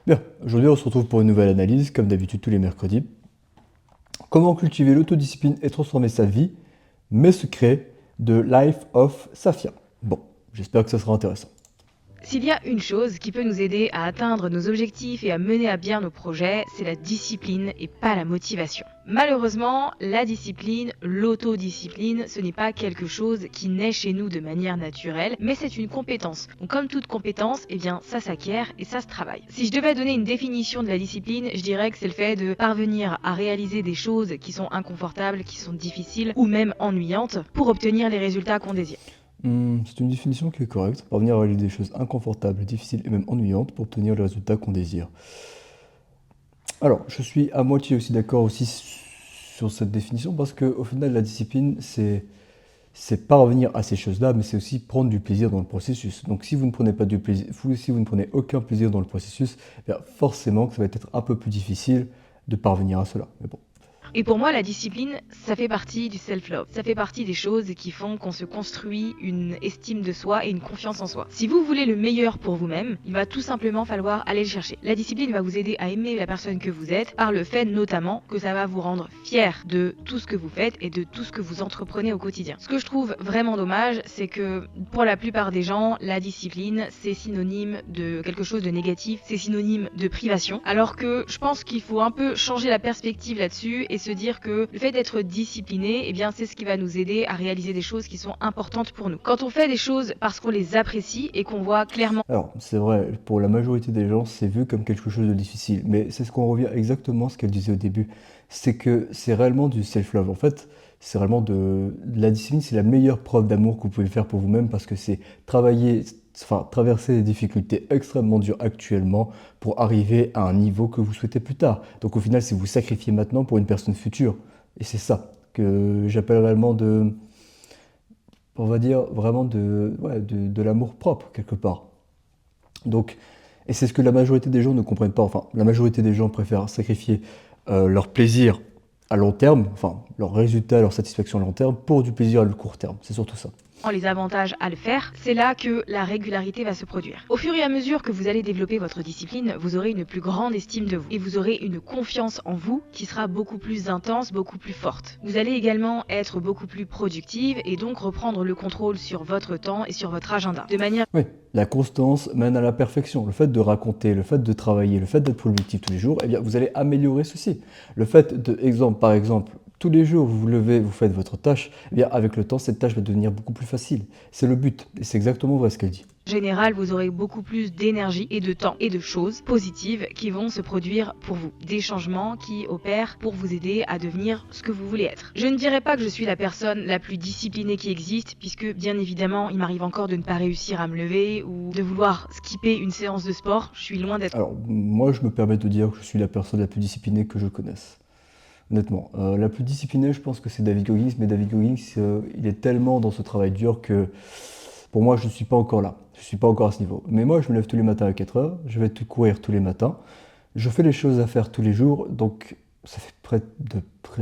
Bien, aujourd'hui on se retrouve pour une nouvelle analyse, comme d'habitude tous les mercredis. Comment cultiver l'autodiscipline et transformer sa vie? Mes secrets de Life of Safia. Bon, j'espère que ça sera intéressant. S'il y a une chose qui peut nous aider à atteindre nos objectifs et à mener à bien nos projets, c'est la discipline et pas la motivation. Malheureusement, la discipline, l'autodiscipline, ce n'est pas quelque chose qui naît chez nous de manière naturelle, mais c'est une compétence. Donc comme toute compétence, eh bien ça s'acquiert et ça se travaille. Si je devais donner une définition de la discipline, je dirais que c'est le fait de parvenir à réaliser des choses qui sont inconfortables, qui sont difficiles ou même ennuyantes pour obtenir les résultats qu'on désire. C'est une définition qui est correcte. Parvenir à réaliser des choses inconfortables, difficiles et même ennuyantes pour obtenir le résultat qu'on désire. Alors, je suis à moitié aussi d'accord aussi sur cette définition parce que au final, la discipline, c'est parvenir à ces choses-là, mais c'est aussi prendre du plaisir dans le processus. Donc si vous ne prenez pas du plaisir, si vous ne prenez aucun plaisir dans le processus, eh bien forcément que ça va être un peu plus difficile de parvenir à cela. Mais bon. Et pour moi, la discipline, ça fait partie du self-love. Ça fait partie des choses qui font qu'on se construit une estime de soi et une confiance en soi. Si vous voulez le meilleur pour vous-même, il va tout simplement falloir aller le chercher. La discipline va vous aider à aimer la personne que vous êtes par le fait notamment que ça va vous rendre fier de tout ce que vous faites et de tout ce que vous entreprenez au quotidien. Ce que je trouve vraiment dommage, c'est que pour la plupart des gens, la discipline, c'est synonyme de quelque chose de négatif, c'est synonyme de privation, alors que je pense qu'il faut un peu changer la perspective là-dessus et se dire que le fait d'être discipliné, eh bien, c'est ce qui va nous aider à réaliser des choses qui sont importantes pour nous. Quand on fait des choses parce qu'on les apprécie et qu'on voit clairement. Alors, c'est vrai, pour la majorité des gens, c'est vu comme quelque chose de difficile. Mais c'est ce qu'on revient exactement à ce qu'elle disait au début. C'est que c'est réellement du self-love. En fait, c'est réellement la discipline, c'est la meilleure preuve d'amour que vous pouvez faire pour vous-même parce que c'est travailler, enfin, traverser des difficultés extrêmement dures actuellement pour arriver à un niveau que vous souhaitez plus tard. Donc au final, c'est vous sacrifier maintenant pour une personne future. Et c'est ça que j'appelle réellement on va dire, vraiment ouais, de l'amour propre, quelque part. Donc, et c'est ce que la majorité des gens ne comprennent pas. Enfin, la majorité des gens préfèrent sacrifier leur plaisir à long terme, enfin, leur résultat, leur satisfaction à long terme, pour du plaisir à le court terme. C'est surtout ça. Les avantages à le faire, c'est là que la régularité va se produire. Au fur et à mesure que vous allez développer votre discipline, vous aurez une plus grande estime de vous et vous aurez une confiance en vous qui sera beaucoup plus intense, beaucoup plus forte. Vous allez également être beaucoup plus productive et donc reprendre le contrôle sur votre temps et sur votre agenda. De manière. Oui, la constance mène à la perfection. Le fait de raconter, le fait de travailler, le fait d'être productif tous les jours, eh bien, vous allez améliorer ceci. Le fait de, par exemple, tous les jours, vous vous levez, vous faites votre tâche, eh bien, avec le temps, cette tâche va devenir beaucoup plus facile. C'est le but. Et c'est exactement vrai ce qu'elle dit. En général, vous aurez beaucoup plus d'énergie et de temps et de choses positives qui vont se produire pour vous. Des changements qui opèrent pour vous aider à devenir ce que vous voulez être. Je ne dirais pas que je suis la personne la plus disciplinée qui existe, puisque bien évidemment, il m'arrive encore de ne pas réussir à me lever ou de vouloir skipper une séance de sport. Je suis loin d'être. Alors, moi, je me permets de dire que je suis la personne la plus disciplinée que je connaisse. Honnêtement. La plus disciplinée, je pense que c'est David Goggins, mais David Goggins, il est tellement dans ce travail dur que pour moi, je ne suis pas encore là. Je ne suis pas encore à ce niveau. Mais moi, je me lève tous les matins à 4 heures, je vais courir tous les matins, je fais les choses à faire tous les jours, donc ça fait près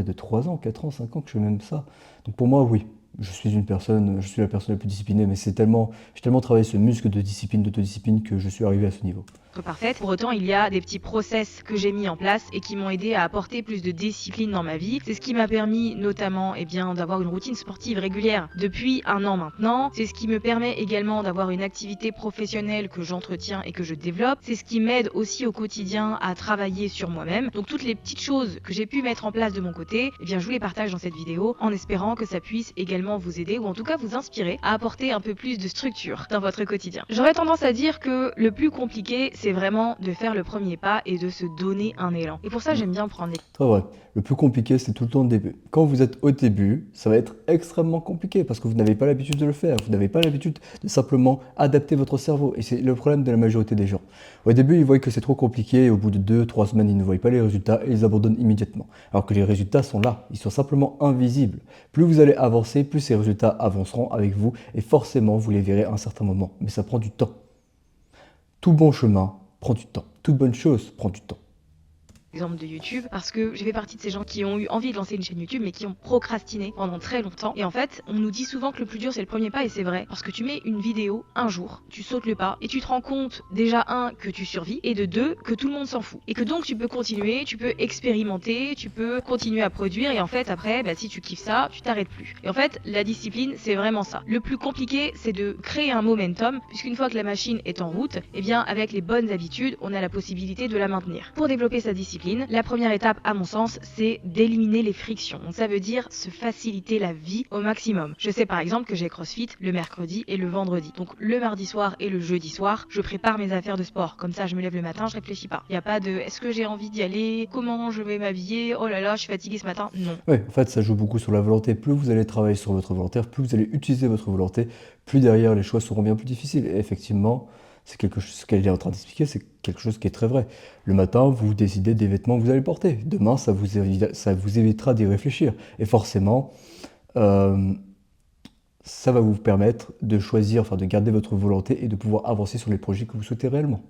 de 3 ans, 4 ans, 5 ans que je fais même ça. Donc pour moi, oui, je suis la personne la plus disciplinée, mais j'ai tellement travaillé ce muscle de discipline, d'autodiscipline que je suis arrivé à ce niveau. Parfaite. Pour autant, il y a des petits process que j'ai mis en place et qui m'ont aidé à apporter plus de discipline dans ma vie. C'est ce qui m'a permis notamment d'avoir une routine sportive régulière depuis 1 an maintenant. C'est ce qui me permet également d'avoir une activité professionnelle que j'entretiens et que je développe. C'est ce qui m'aide aussi au quotidien à travailler sur moi-même. Donc toutes les petites choses que j'ai pu mettre en place de mon côté, je vous les partage dans cette vidéo en espérant que ça puisse également vous aider ou en tout cas vous inspirer à apporter un peu plus de structure dans votre quotidien. J'aurais tendance à dire que le plus compliqué, c'est vraiment de faire le premier pas et de se donner un élan. Et pour ça, j'aime bien prendre des. Très vrai. Le plus compliqué, c'est tout le temps le début. Quand vous êtes au début, ça va être extrêmement compliqué parce que vous n'avez pas l'habitude de le faire. Vous n'avez pas l'habitude de simplement adapter votre cerveau. Et c'est le problème de la majorité des gens. Au début, ils voient que c'est trop compliqué et au bout de 2, 3 semaines, ils ne voient pas les résultats et ils abandonnent immédiatement. Alors que les résultats sont là. Ils sont simplement invisibles. Plus vous allez avancer, plus ces résultats avanceront avec vous et forcément, vous les verrez à un certain moment. Mais ça prend du temps. Tout bon chemin prend du temps. Toute bonne chose prend du temps. exemple de YouTube, parce que j'ai fait partie de ces gens qui ont eu envie de lancer une chaîne YouTube mais qui ont procrastiné pendant très longtemps. Et en fait, on nous dit souvent que le plus dur c'est le premier pas, et c'est vrai, parce que tu mets une vidéo un jour, tu sautes le pas et tu te rends compte déjà que tu survis, et de deux que tout le monde s'en fout, et que donc tu peux continuer, tu peux expérimenter, tu peux continuer à produire, et en fait après si tu kiffes ça, tu t'arrêtes plus. Et en fait, la discipline c'est vraiment ça. Le plus compliqué c'est de créer un momentum, puisqu'une fois que la machine est en route, avec les bonnes habitudes, on a la possibilité de la maintenir. Pour développer sa discipline, la première étape à mon sens, c'est d'éliminer les frictions. Donc ça veut dire se faciliter la vie au maximum. Je sais par exemple que j'ai CrossFit le mercredi et le vendredi. Donc le mardi soir et le jeudi soir, je prépare mes affaires de sport. Comme ça, je me lève le matin, je réfléchis pas. Il n'y a pas de est-ce que j'ai envie d'y aller, comment je vais m'habiller, oh là là, je suis fatiguée ce matin. Non. Oui, en fait, ça joue beaucoup sur la volonté. Plus vous allez travailler sur votre volonté, plus vous allez utiliser votre volonté, plus derrière les choix seront bien plus difficiles. Et effectivement, c'est quelque chose, ce qu'elle est en train d'expliquer, c'est quelque chose qui est très vrai. Le matin, vous décidez des vêtements que vous allez porter. Demain, ça vous évitera d'y réfléchir. Et forcément, euh, ça va vous permettre de choisir, enfin de garder votre volonté et de pouvoir avancer sur les projets que vous souhaitez réellement.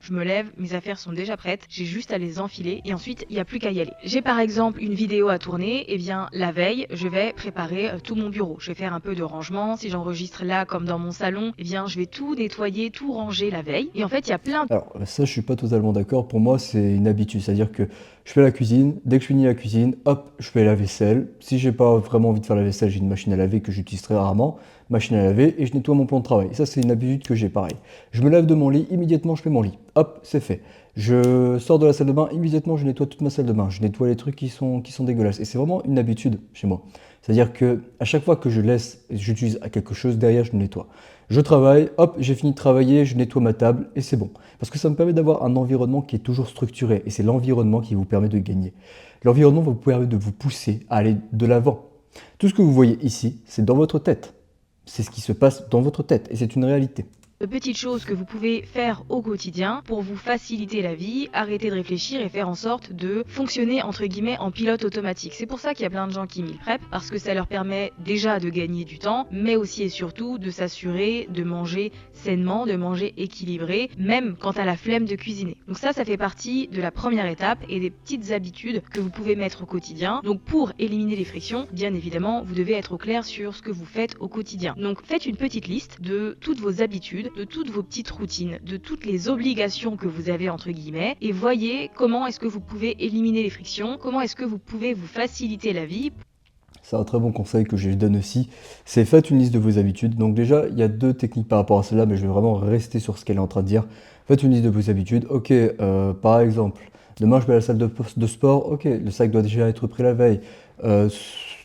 Je me lève, mes affaires sont déjà prêtes, j'ai juste à les enfiler et ensuite il n'y a plus qu'à y aller. J'ai par exemple une vidéo à tourner, la veille, je vais préparer tout mon bureau. Je vais faire un peu de rangement, si j'enregistre là comme dans mon salon, je vais tout nettoyer, tout ranger la veille. Et en fait, il y a plein de... Alors ça, je suis pas totalement d'accord. Pour moi, c'est une habitude. C'est-à-dire que je fais la cuisine, dès que je finis la cuisine, hop, je fais la vaisselle. Si j'ai pas vraiment envie de faire la vaisselle, j'ai une machine à laver que j'utilise très rarement. Machine à laver et je nettoie mon plan de travail. Ça, c'est une habitude que j'ai pareil. Je me lève de mon lit, immédiatement je fais mon lit. Hop, c'est fait. Je sors de la salle de bain, immédiatement je nettoie toute ma salle de bain. Je nettoie les trucs qui sont dégueulasses. Et c'est vraiment une habitude chez moi. C'est-à-dire que à chaque fois que je laisse, j'utilise quelque chose derrière, je le nettoie. Je travaille, hop, j'ai fini de travailler, je nettoie ma table et c'est bon. Parce que ça me permet d'avoir un environnement qui est toujours structuré et c'est l'environnement qui vous permet de gagner. L'environnement va vous permettre de vous pousser à aller de l'avant. Tout ce que vous voyez ici, c'est dans votre tête. C'est ce qui se passe dans votre tête et c'est une réalité. petites choses que vous pouvez faire au quotidien pour vous faciliter la vie, arrêter de réfléchir et faire en sorte de fonctionner entre guillemets en pilote automatique. C'est pour ça qu'il y a plein de gens qui meal prep, parce que ça leur permet déjà de gagner du temps, mais aussi et surtout de s'assurer de manger sainement, de manger équilibré, même quand à la flemme de cuisiner. Donc ça fait partie de la première étape et des petites habitudes que vous pouvez mettre au quotidien. Donc pour éliminer les frictions, bien évidemment, vous devez être au clair sur ce que vous faites au quotidien. Donc faites une petite liste de toutes vos habitudes, de toutes vos petites routines, de toutes les obligations que vous avez entre guillemets, et voyez comment est-ce que vous pouvez éliminer les frictions, comment est-ce que vous pouvez vous faciliter la vie. C'est un très bon conseil que je donne aussi, c'est faites une liste de vos habitudes. Donc déjà, il y a deux techniques par rapport à cela, mais je vais vraiment rester sur ce qu'elle est en train de dire. Faites une liste de vos habitudes. Ok, par exemple, demain je vais à la salle de sport, ok, le sac doit déjà être pris la veille. Euh,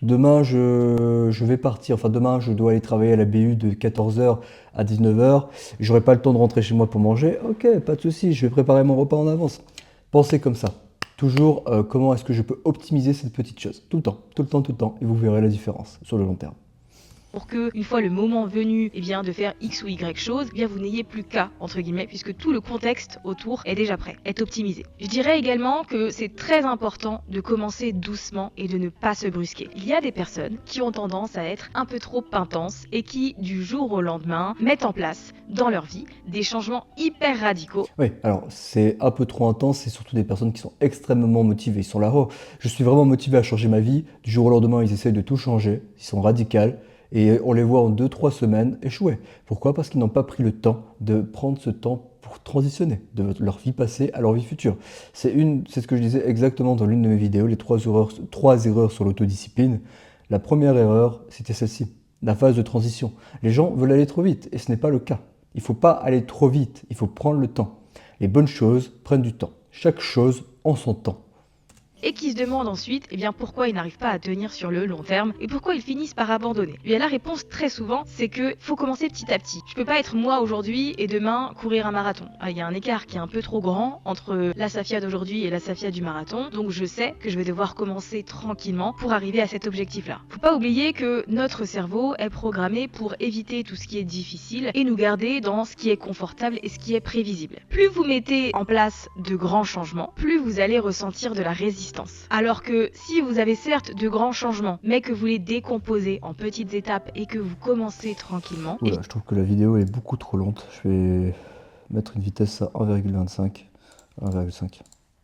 Demain je vais partir, enfin demain je dois aller travailler à la BU de 14h à 19h. J'aurai pas le temps de rentrer chez moi pour manger, ok, pas de souci, je vais préparer mon repas en avance. Pensez comme ça. Toujours, comment est-ce que je peux optimiser cette petite chose? Tout le temps, tout le temps, tout le temps. Et vous verrez la différence sur le long terme. Pour que, une fois le moment venu, de faire X ou Y chose, vous n'ayez plus qu'à, entre guillemets, puisque tout le contexte autour est déjà prêt, est optimisé. Je dirais également que c'est très important de commencer doucement et de ne pas se brusquer. Il y a des personnes qui ont tendance à être un peu trop intenses et qui, du jour au lendemain, mettent en place, dans leur vie, des changements hyper radicaux. Oui, alors c'est un peu trop intense, c'est surtout des personnes qui sont extrêmement motivées. Ils sont là, oh, je suis vraiment motivé à changer ma vie. Du jour au lendemain, ils essayent de tout changer, ils sont radicaux. Et on les voit en 2-3 semaines échouer. Pourquoi? Parce qu'ils n'ont pas pris le temps de prendre ce temps pour transitionner de leur vie passée à leur vie future. C'est ce que je disais exactement dans l'une de mes vidéos, les 3 erreurs sur l'autodiscipline. La première erreur, c'était celle-ci, la phase de transition. Les gens veulent aller trop vite et ce n'est pas le cas. Il ne faut pas aller trop vite, il faut prendre le temps. Les bonnes choses prennent du temps. Chaque chose en son temps. Et qui se demandent ensuite pourquoi ils n'arrivent pas à tenir sur le long terme et pourquoi ils finissent par abandonner. La réponse très souvent, c'est que faut commencer petit à petit. Je peux pas être moi aujourd'hui et demain courir un marathon. Il y a un écart qui est un peu trop grand entre la Safia d'aujourd'hui et la Safia du marathon, donc je sais que je vais devoir commencer tranquillement pour arriver à cet objectif-là. Faut pas oublier que notre cerveau est programmé pour éviter tout ce qui est difficile et nous garder dans ce qui est confortable et ce qui est prévisible. Plus vous mettez en place de grands changements, plus vous allez ressentir de la résistance. Alors que si vous avez certes de grands changements, mais que vous les décomposez en petites étapes et que vous commencez tranquillement... Oula, je trouve que la vidéo est beaucoup trop lente. Je vais mettre une vitesse à 1,25, 1,5.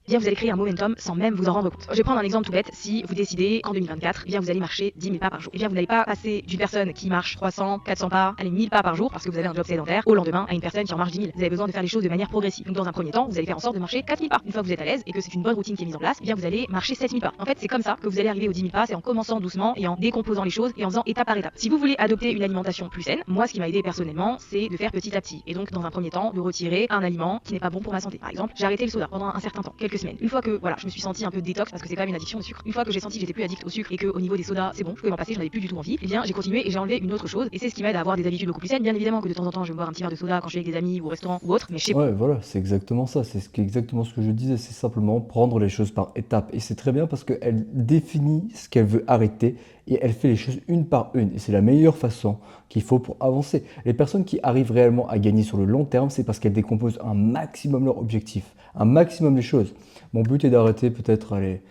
eh bien vous allez créer un momentum sans même vous en rendre compte. Je vais prendre un exemple tout bête. Si vous décidez qu'en 2024, eh bien vous allez marcher 10 000 pas par jour, eh bien vous n'allez pas passer d'une personne qui marche 300, 400 pas, allez 1000 pas par jour parce que vous avez un job sédentaire au lendemain à une personne qui en marche 10 000. Vous avez besoin de faire les choses de manière progressive. Donc dans un premier temps, vous allez faire en sorte de marcher 4 000 pas. Une fois que vous êtes à l'aise et que c'est une bonne routine qui est mise en place, eh bien vous allez marcher 7 000 pas. En fait, c'est comme ça que vous allez arriver aux 10 000 pas, c'est en commençant doucement et en décomposant les choses et en faisant étape par étape. Si vous voulez adopter une alimentation plus saine, moi ce qui m'a aidé personnellement, c'est de faire petit à petit. Et donc dans un premier temps, de retirer un aliment qui n'est pas bon pour ma santé. Par exemple, j'ai arrêté le soda pendant un certain temps, quelques semaines. Une fois que voilà, je me suis senti un peu détox parce que c'est quand même une addiction au sucre. Une fois que j'ai senti que j'étais plus addict au sucre et que au niveau des sodas, c'est bon, je pouvais m'en passer, j'en avais plus du tout envie. Eh bien, j'ai continué et j'ai enlevé une autre chose et c'est ce qui m'aide à avoir des habitudes beaucoup plus saines. Bien évidemment que de temps en temps, je vais me boire un petit verre de soda quand je suis avec des amis ou au restaurant ou autre, mais chez Ouais, voilà, c'est exactement ça. Exactement ce que je disais. C'est simplement prendre les choses par étapes. Et c'est très bien parce qu'elle définit ce qu'elle veut arrêter et elle fait les choses une par une. Et c'est la meilleure façon qu'il faut pour avancer. Les personnes qui arrivent réellement à gagner sur le long terme, c'est parce qu'elles décomposent un maximum leur objectif, un maximum les choses. Mon but est d'arrêter peut-être, allez,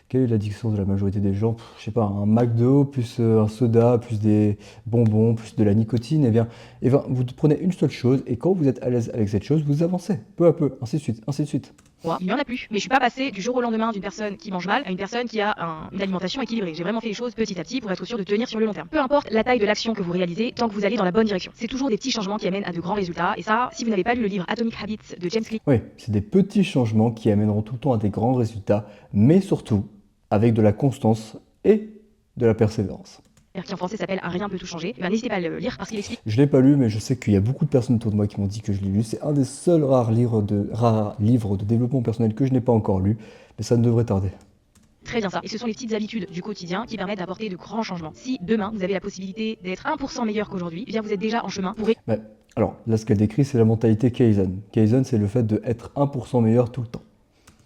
quelle est l'addiction de la majorité des gens? Je sais pas, un McDo, plus un soda, plus des bonbons, plus de la nicotine. Eh bien, vous prenez une seule chose et quand vous êtes à l'aise avec cette chose, vous avancez peu à peu, ainsi de suite, ainsi de suite. moi, il n'y en a plus. Mais je suis pas passée du jour au lendemain d'une personne qui mange mal à une personne qui a une alimentation équilibrée. J'ai vraiment fait les choses petit à petit pour être sûr de tenir sur le long terme. Peu importe la taille de l'action que vous réalisez, tant que vous allez dans la bonne direction. C'est toujours des petits changements qui amènent à de grands résultats. Et ça, si vous n'avez pas lu le livre Atomic Habits de James Clear, Oui, c'est des petits changements qui amèneront tout le temps à des grands résultats, mais surtout avec de la constance et de la persévérance. qui en français s'appelle Un rien peut tout changer, eh ben, n'hésitez pas à le lire parce qu'il explique Je l'ai pas lu, mais je sais qu'il y a beaucoup de personnes autour de moi qui m'ont dit que je l'ai lu. C'est un des seuls rares livres de développement personnel que je n'ai pas encore lu, mais ça ne devrait tarder. très bien ça. Et ce sont les petites habitudes du quotidien qui permettent d'apporter de grands changements. Si demain vous avez la possibilité d'être 1% meilleur qu'aujourd'hui, eh bien vous êtes déjà en chemin pour Ouais. Alors, là, ce qu'elle décrit, c'est la mentalité Kaizen. Kaizen, c'est le fait d'être 1% meilleur tout le temps.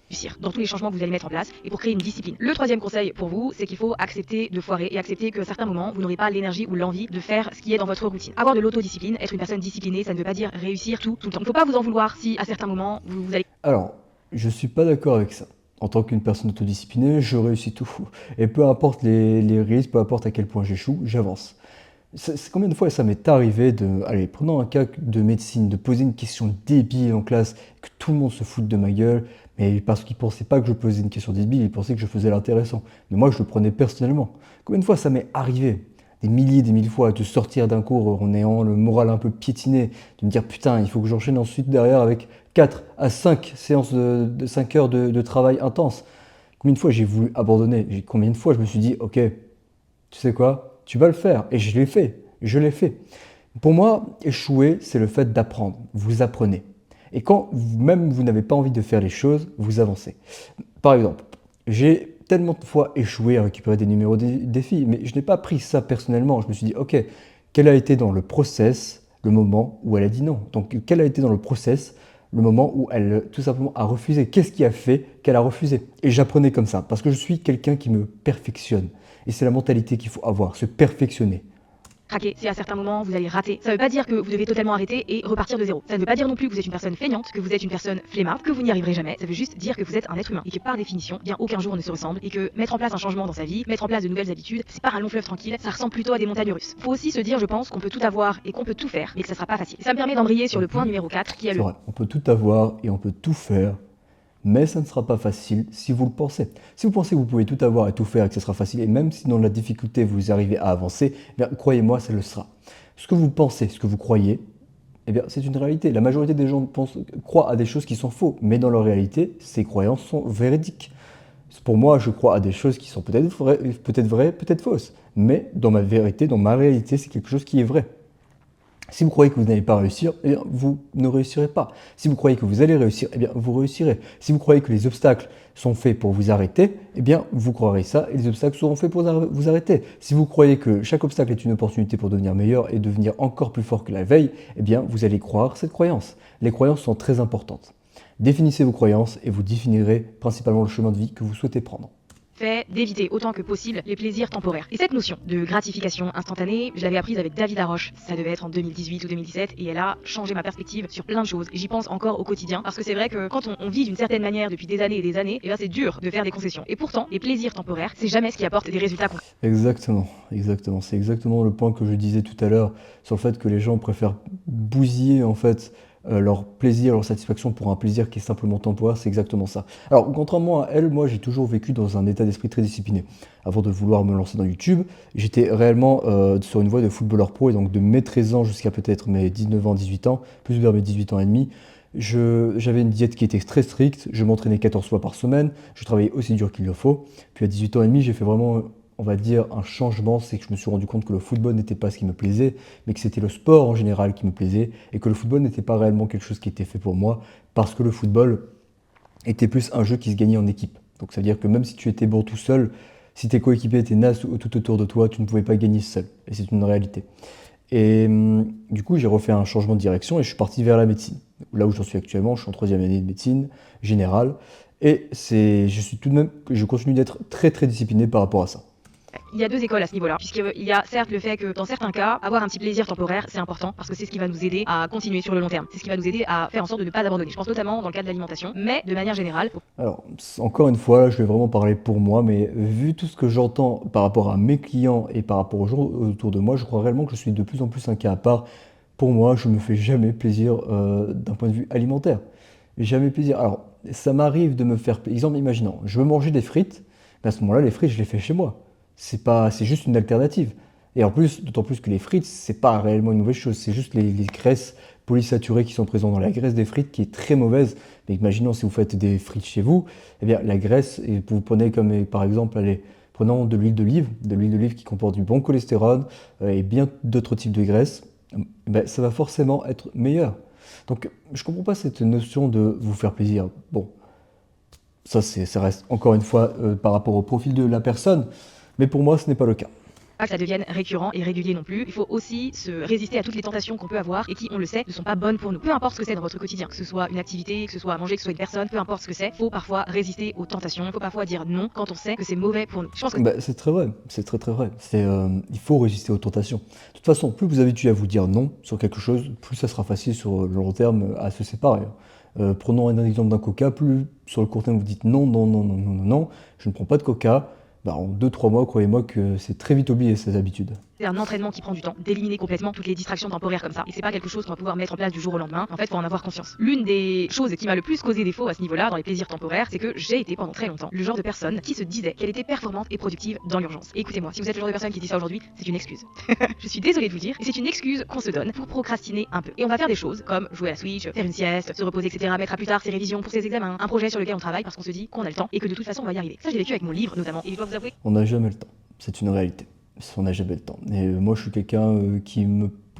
réussir dans tous les changements que vous allez mettre en place et pour créer une discipline. Le troisième conseil pour vous, c'est qu'il faut accepter de foirer et accepter qu'à certains moments, vous n'aurez pas l'énergie ou l'envie de faire ce qui est dans votre routine. Avoir de l'autodiscipline, être une personne disciplinée, ça ne veut pas dire réussir tout le temps. Il ne faut pas vous en vouloir si à certains moments, vous allez... Alors, je suis pas d'accord avec ça. En tant qu'une personne autodisciplinée, je réussis tout. Et peu importe les risques, peu importe à quel point j'échoue, j'avance. C'est combien de fois ça m'est arrivé de, allez, prenons un cas de médecine, de poser une question débile en classe, que tout le monde se foute de ma gueule, mais parce qu'ils pensaient pas que je posais une question débile, ils pensaient que je faisais l'intéressant. Mais moi, je le prenais personnellement. Combien de fois ça m'est arrivé, des milliers fois, de sortir d'un cours en ayant le moral un peu piétiné, de me dire putain, il faut que j'enchaîne ensuite derrière avec 4 à 5 séances de 5 heures de travail intense. Combien de fois j'ai voulu abandonner? Combien de fois je me suis dit, ok, tu sais quoi, tu vas le faire. Et je l'ai fait. Je l'ai fait. Pour moi, échouer, c'est le fait d'apprendre. Vous apprenez. Et quand même vous n'avez pas envie de faire les choses, vous avancez. Par exemple, j'ai tellement de fois échoué à récupérer des numéros des filles, mais je n'ai pas pris ça personnellement. Je me suis dit, ok, quel a été dans le process le moment où elle a dit non? Donc, quel a été dans le process le moment où elle tout simplement a refusé? Qu'est-ce qui a fait qu'elle a refusé? Et j'apprenais comme ça, parce que je suis quelqu'un qui me perfectionne. Et c'est la mentalité qu'il faut avoir, se perfectionner. craquer, si à certains moments vous allez rater. Ça ne veut pas dire que vous devez totalement arrêter et repartir de zéro. Ça ne veut pas dire non plus que vous êtes une personne feignante, que vous êtes une personne flemmarde, que vous n'y arriverez jamais. Ça veut juste dire que vous êtes un être humain et que par définition, bien aucun jour ne se ressemble et que mettre en place un changement dans sa vie, mettre en place de nouvelles habitudes, c'est pas un long fleuve tranquille, ça ressemble plutôt à des montagnes russes. Faut aussi se dire, je pense, qu'on peut tout avoir et qu'on peut tout faire, mais que ça sera pas facile. Et ça me permet d'embrayer sur le point numéro 4 qui est C'est le vrai, on peut tout avoir et on peut tout faire, mais ça ne sera pas facile si vous le pensez. Si vous pensez que vous pouvez tout avoir et tout faire et que ce sera facile, et même si dans la difficulté vous arrivez à avancer, eh bien, croyez-moi, ça le sera. Ce que vous pensez, ce que vous croyez, eh bien, c'est une réalité. La majorité des gens croient à des choses qui sont fausses, mais dans leur réalité, ces croyances sont véridiques. Pour moi, je crois à des choses qui sont peut-être vraies, peut-être fausses, mais dans ma vérité, dans ma réalité, c'est quelque chose qui est vrai. Si vous croyez que vous n'allez pas réussir, eh bien, vous ne réussirez pas. Si vous croyez que vous allez réussir, eh bien, vous réussirez. Si vous croyez que les obstacles sont faits pour vous arrêter, eh bien, vous croirez ça et les obstacles seront faits pour vous arrêter. Si vous croyez que chaque obstacle est une opportunité pour devenir meilleur et devenir encore plus fort que la veille, eh bien, vous allez croire cette croyance. Les croyances sont très importantes. Définissez vos croyances et vous définirez principalement le chemin de vie que vous souhaitez prendre. fait d'éviter autant que possible les plaisirs temporaires. Et cette notion de gratification instantanée, je l'avais apprise avec David Haroche, ça devait être en 2018 ou 2017, et elle a changé ma perspective sur plein de choses. Et j'y pense encore au quotidien, parce que c'est vrai que quand on vit d'une certaine manière depuis des années et des années, et ben c'est dur de faire des concessions. Et pourtant, les plaisirs temporaires, c'est jamais ce qui apporte des résultats concrets. Exactement. C'est exactement le point que je disais tout à l'heure sur le fait que les gens préfèrent bousiller en fait leur plaisir, leur satisfaction pour un plaisir qui est simplement temporaire, c'est exactement ça. Alors, contrairement à elle, moi, j'ai toujours vécu dans un état d'esprit très discipliné. Avant de vouloir me lancer dans YouTube, j'étais réellement sur une voie de footballeur pro, et donc de mes 13 ans jusqu'à peut-être mes 19 ans, 18 ans, plus vers mes 18 ans et demi, j'avais une diète qui était très stricte, je m'entraînais 14 fois par semaine, je travaillais aussi dur qu'il le faut. Puis à 18 ans et demi, j'ai fait vraiment, on va dire, un changement, c'est que je me suis rendu compte que le football n'était pas ce qui me plaisait, mais que c'était le sport en général qui me plaisait, et que le football n'était pas réellement quelque chose qui était fait pour moi, parce que le football était plus un jeu qui se gagnait en équipe. Donc ça veut dire que même si tu étais bon tout seul, si tes coéquipiers étaient nazes tout autour de toi, tu ne pouvais pas gagner seul. Et c'est une réalité. Et du coup, j'ai refait un changement de direction et je suis parti vers la médecine. Là où j'en suis actuellement, je suis en troisième année de médecine générale. Et je suis tout de même, je continue d'être très très discipliné par rapport à ça. Il y a deux écoles à ce niveau-là, puisqu'il y a certes le fait que dans certains cas, avoir un petit plaisir temporaire, c'est important, parce que c'est ce qui va nous aider à continuer sur le long terme. C'est ce qui va nous aider à faire en sorte de ne pas abandonner. Je pense notamment dans le cas de l'alimentation, mais de manière générale, Alors, encore une fois, là, je vais vraiment parler pour moi, mais vu tout ce que j'entends par rapport à mes clients et par rapport aux gens autour de moi, je crois réellement que je suis de plus en plus un cas à part. Pour moi, je me fais jamais plaisir d'un point de vue alimentaire. Jamais plaisir. Alors, ça m'arrive de me faire. Exemple, imaginons, je veux manger des frites, mais à ce moment-là, les frites, je les fais chez moi. C'est pas, c'est juste une alternative. Et en plus, d'autant plus que les frites, c'est pas réellement une mauvaise chose. C'est juste les graisses polysaturées qui sont présentes dans la graisse des frites qui est très mauvaise. Mais imaginons si vous faites des frites chez vous, eh bien la graisse, et vous prenez comme par exemple, allez, prenons de l'huile d'olive qui comporte du bon cholestérol et bien d'autres types de graisses, eh ben, ça va forcément être meilleur. Donc je comprends pas cette notion de vous faire plaisir. Bon, ça reste encore une fois par rapport au profil de la personne, mais pour moi ce n'est pas le cas. pas que ça devienne récurrent et régulier non plus. Il faut aussi se résister à toutes les tentations qu'on peut avoir et qui, on le sait, ne sont pas bonnes pour nous. Peu importe ce que c'est dans votre quotidien, que ce soit une activité, que ce soit à manger, que ce soit une personne, peu importe ce que c'est, faut parfois résister aux tentations, il faut parfois dire non quand on sait que c'est mauvais pour nous. Je pense que Bah, c'est très vrai, c'est très très vrai. Il faut résister aux tentations. De toute façon, plus vous habituez à vous dire non sur quelque chose, plus ça sera facile sur le long terme à se séparer. Prenons un exemple d'un coca, plus sur le court terme vous dites non, non, non, non, non, non, non, je ne prends pas de coca, bah, en 2 3 mois, croyez-moi que c'est très vite oublié ces habitudes. c'est un entraînement qui prend du temps, d'éliminer complètement toutes les distractions temporaires comme ça. Et c'est pas quelque chose qu'on va pouvoir mettre en place du jour au lendemain. En fait, faut en avoir conscience. L'une des choses qui m'a le plus causé défaut à ce niveau-là, dans les plaisirs temporaires, c'est que j'ai été pendant très longtemps le genre de personne qui se disait qu'elle était performante et productive dans l'urgence. Et écoutez-moi, si vous êtes le genre de personne qui dit ça aujourd'hui, c'est une excuse. Je suis désolée de vous le dire, et c'est une excuse qu'on se donne pour procrastiner un peu. Et on va faire des choses comme jouer à la Switch, faire une sieste, se reposer, etc., mettre à plus tard ses révisions pour ses examens, un projet sur lequel on travaille parce qu'on se dit qu'on a le temps et que de toute façon on va y arriver. Ça, j'ai vécu avec mon livre notamment. Et je dois vous avouer, On n'a jamais le temps, c'est une réalité. On n'a jamais le temps. Et moi, je suis quelqu'un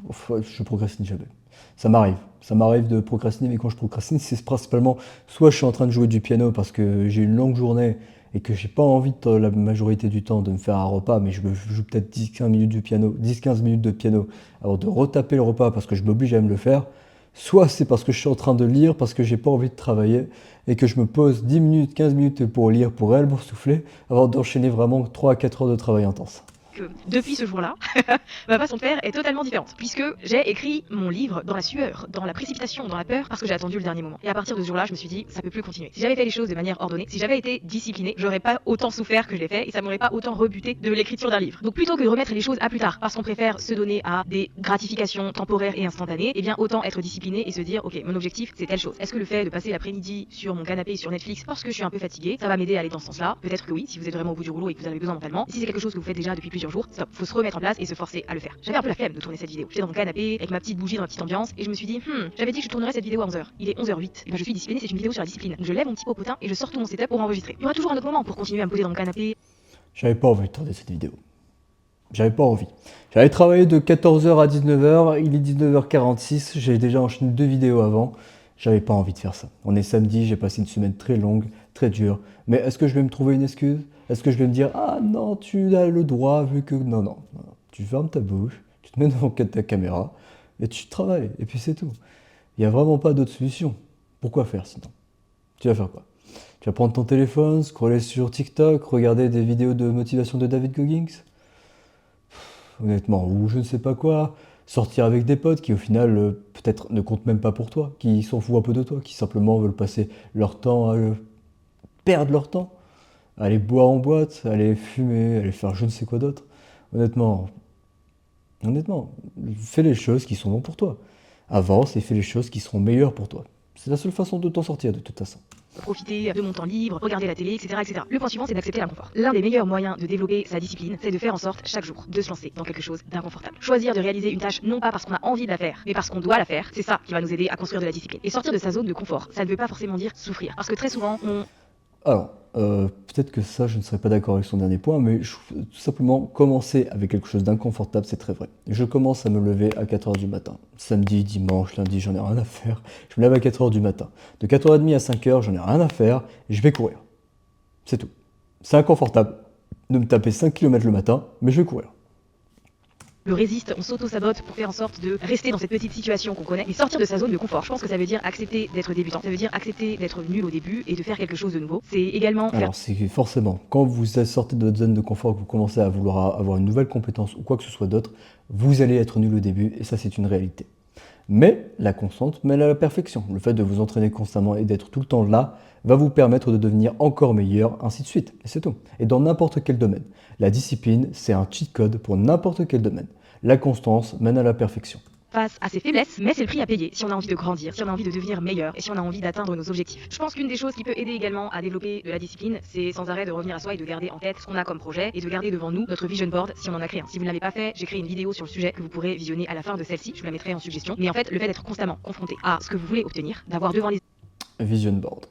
enfin, je procrastine jamais. Ça m'arrive de procrastiner, mais quand je procrastine, c'est principalement soit je suis en train de jouer du piano parce que j'ai une longue journée et que j'ai pas envie la majorité du temps de me faire un repas, mais je me joue peut-être 10-15 minutes du piano, 10-15 minutes de piano avant de retaper le repas parce que je m'oblige à me le faire. Soit c'est parce que je suis en train de lire, parce que j'ai pas envie de travailler et que je me pose 10 minutes, 15 minutes pour lire, pour réellement souffler, avant d'enchaîner vraiment 3 à 4 heures de travail intense. que depuis ce jour-là, ma façon de faire est totalement différente. Puisque j'ai écrit mon livre dans la sueur, dans la précipitation, dans la peur, parce que j'ai attendu le dernier moment. Et à partir de ce jour-là, je me suis dit, ça peut plus continuer. Si j'avais fait les choses de manière ordonnée, si j'avais été disciplinée, j'aurais pas autant souffert que je l'ai fait et ça m'aurait pas autant rebuté de l'écriture d'un livre. Donc plutôt que de remettre les choses à plus tard, parce qu'on préfère se donner à des gratifications temporaires et instantanées, eh bien autant être discipliné et se dire, ok, mon objectif c'est telle chose. Est-ce que le fait de passer l'après-midi sur mon canapé sur Netflix parce que je suis un peu fatiguée, ça va m'aider à aller dans ce sens-là? Peut-être que oui, si vous êtes vraiment au bout du rouleau et que vous avez besoin mentalement. Et si c'est quelque chose que vous faites déjà depuis plusieurs jours, stop, faut se remettre en place et se forcer à le faire. J'avais un peu la flemme de tourner cette vidéo. J'étais dans mon canapé avec ma petite bougie dans la petite ambiance et je me suis dit, j'avais dit que je tournerais cette vidéo à 11h. Il est 11h08. Et ben je suis disciplinée, c'est une vidéo sur la discipline. Donc je lève mon petit popotin et je sors tout mon setup pour enregistrer. Il y aura toujours un autre moment pour continuer à me poser dans mon canapé. J'avais pas envie de tourner cette vidéo. J'avais pas envie. J'avais travaillé de 14h à 19h, il est 19h46, j'ai déjà enchaîné 2 vidéos avant. J'avais pas envie de faire ça. On est samedi, j'ai passé une semaine très longue, très dure. Mais est-ce que je vais me trouver une excuse? Est-ce que je vais me dire, ah non, tu as le droit, vu que. Non, non, non. Tu fermes ta bouche, tu te mets devant ta caméra, et tu travailles, et puis c'est tout. Il n'y a vraiment pas d'autre solution. Pourquoi faire sinon? Tu vas faire quoi? Tu vas prendre ton téléphone, scroller sur TikTok, regarder des vidéos de motivation de David Goggins? Honnêtement, ou je ne sais pas quoi, sortir avec des potes qui au final peut-être ne comptent même pas pour toi, qui s'en foutent un peu de toi, qui simplement veulent passer leur temps à perdre leur temps, à aller boire en boîte, à aller fumer, à aller faire je ne sais quoi d'autre. Honnêtement, honnêtement, fais les choses qui sont bonnes pour toi. Avance et fais les choses qui seront meilleures pour toi. C'est la seule façon de t'en sortir de toute façon. Profiter de mon temps libre, regarder la télé, etc., etc. Le point suivant, c'est d'accepter l'inconfort. L'un des meilleurs moyens de développer sa discipline, c'est de faire en sorte chaque jour de se lancer dans quelque chose d'inconfortable. Choisir de réaliser une tâche non pas parce qu'on a envie de la faire, mais parce qu'on doit la faire, c'est ça qui va nous aider à construire de la discipline. Et sortir de sa zone de confort, ça ne veut pas forcément dire souffrir. Parce que très souvent, Alors, peut-être que ça, je ne serais pas d'accord avec son dernier point, mais tout simplement, commencer avec quelque chose d'inconfortable, c'est très vrai. Je commence à me lever à 4 heures du matin. Samedi, dimanche, lundi, j'en ai rien à faire. Je me lève à 4 heures du matin. De 4h30 à 5 heures, j'en ai rien à faire. Je vais courir. C'est tout. C'est inconfortable de me taper 5 km le matin, mais je vais courir. le résiste, on s'auto-sabote pour faire en sorte de rester dans cette petite situation qu'on connaît, mais sortir de sa zone de confort. Je pense que ça veut dire accepter d'être débutant, ça veut dire accepter d'être nul au début et de faire quelque chose de nouveau. C'est également faire... Alors, c'est forcément, quand vous sortez de votre zone de confort, que vous commencez à vouloir avoir une nouvelle compétence ou quoi que ce soit d'autre, vous allez être nul au début, et ça, c'est une réalité. Mais la constante mène à la perfection. Le fait de vous entraîner constamment et d'être tout le temps là va vous permettre de devenir encore meilleur, ainsi de suite. Et c'est tout. Et dans n'importe quel domaine. La discipline, c'est un cheat code pour n'importe quel domaine. La constance mène à la perfection. Face à ses faiblesses, mais c'est le prix à payer si on a envie de grandir, si on a envie de devenir meilleur et si on a envie d'atteindre nos objectifs. Je pense qu'une des choses qui peut aider également à développer de la discipline, c'est sans arrêt de revenir à soi et de garder en tête ce qu'on a comme projet et de garder devant nous notre vision board si on en a créé un. Si vous ne l'avez pas fait, j'ai créé une vidéo sur le sujet que vous pourrez visionner à la fin de celle-ci, je vous la mettrai en suggestion. Mais en fait, le fait d'être constamment confronté à ce que vous voulez obtenir, d'avoir devant les... Vision board.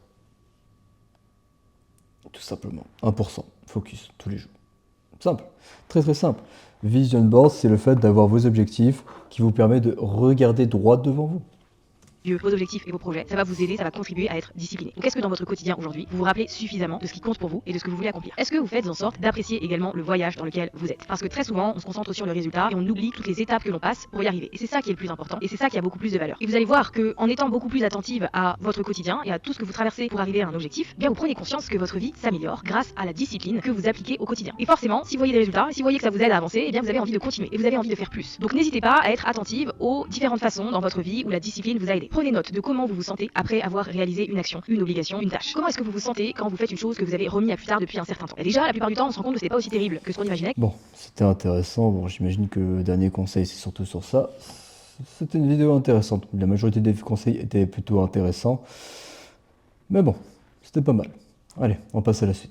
Tout simplement. 1%. Focus. Tous les jours. Simple. Très très simple. Vision board, c'est le fait d'avoir vos objectifs qui vous permet de regarder droit devant vous. Vos objectifs et vos projets, ça va vous aider, ça va contribuer à être discipliné. Donc est-ce que dans votre quotidien aujourd'hui, vous vous rappelez suffisamment de ce qui compte pour vous et de ce que vous voulez accomplir? Est-ce que vous faites en sorte d'apprécier également le voyage dans lequel vous êtes? Parce que très souvent, on se concentre sur le résultat et on oublie toutes les étapes que l'on passe pour y arriver. Et c'est ça qui est le plus important et c'est ça qui a beaucoup plus de valeur. Et vous allez voir que en étant beaucoup plus attentive à votre quotidien et à tout ce que vous traversez pour arriver à un objectif, bien vous prenez conscience que votre vie s'améliore grâce à la discipline que vous appliquez au quotidien. Et forcément, si vous voyez des résultats, si vous voyez que ça vous aide à avancer, eh bien vous avez envie de continuer et vous avez envie de faire plus. Donc n'hésitez pas à être attentive aux différentes façons dans votre vie où la discipline vous a aidé. Prenez note de comment vous vous sentez après avoir réalisé une action, une obligation, une tâche. Comment est-ce que vous vous sentez quand vous faites une chose que vous avez remis à plus tard depuis un certain temps? Et déjà, la plupart du temps, on se rend compte que c'est pas aussi terrible que ce qu'on imaginait. Bon, c'était intéressant. Bon, j'imagine que le dernier conseil, c'est surtout sur ça. C'était une vidéo intéressante. La majorité des conseils étaient plutôt intéressants. Mais bon, c'était pas mal. Allez, on passe à la suite.